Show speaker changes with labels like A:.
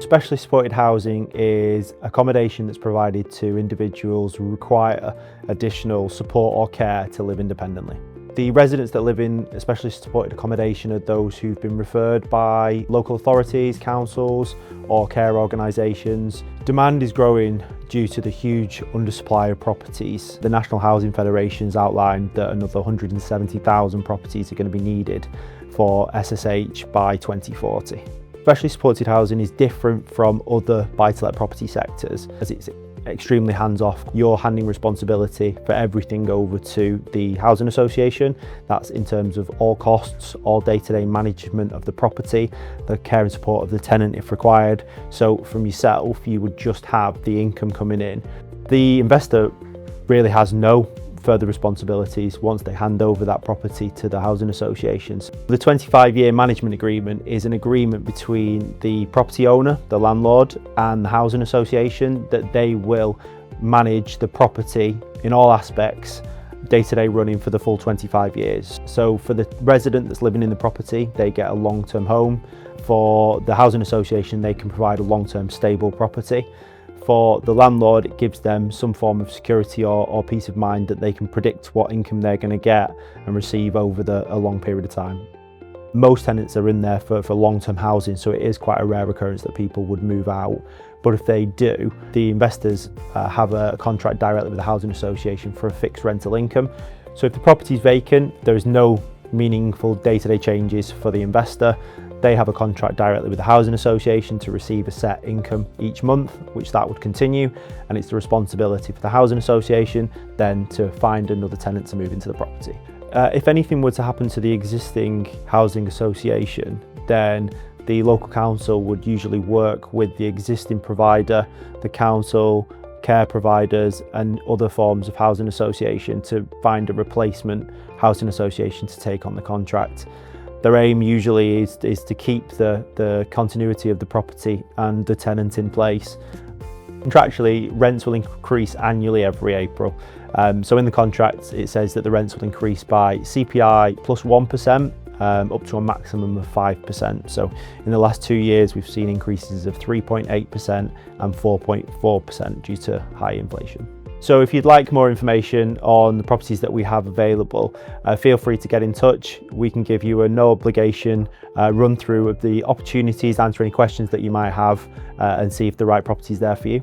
A: Specially supported housing is accommodation that's provided to individuals who require additional support or care to live independently. The residents that live in specially supported accommodation are those who've been referred by local authorities, councils or care organisations. Demand is growing due to the huge undersupply of properties. The National Housing Federation's outlined that another 170,000 properties are going to be needed for SSH by 2040. Specially supported housing is different from other buy-to-let property sectors as it's extremely hands-off. You're handing responsibility for everything over to the housing association. That's in terms of all costs, all day-to-day management of the property, the care and support of the tenant if required. So from yourself, you would just have the income coming in. The investor really has no further responsibilities once they hand over that property to the housing associations. The 25-year management agreement is an agreement between the property owner, the landlord, and the housing association that they will manage the property in all aspects, day-to-day running for the full 25 years. So for the resident that's living in the property, they get a long-term home. For the housing association, they can provide a long-term stable property. For the landlord, it gives them some form of security or peace of mind that they can predict what income they're going to get and receive over a long period of time. Most tenants are in there for long-term housing, so it is quite a rare occurrence that people would move out. But if they do, the investors have a contract directly with the housing association for a fixed rental income. So if the property is vacant, there is no meaningful day-to-day changes for the investor. They have a contract directly with the housing association to receive a set income each month, which that would continue, and it's the responsibility for the housing association then to find another tenant to move into the property. If anything were to happen to the existing housing association, then the local council would usually work with the existing provider, the council, care providers and other forms of housing association to find a replacement housing association to take on the contract. Their aim usually is to keep the continuity of the property and the tenant in place. Contractually, rents will increase annually every April. So in the contract, it says that the rents will increase by CPI plus 1%, up to a maximum of 5%. So in the last 2 years, we've seen increases of 3.8% and 4.4% due to high inflation. So if you'd like more information on the properties that we have available, feel free to get in touch. We can give you a no obligation run through of the opportunities, answer any questions that you might have and see if the right property is there for you.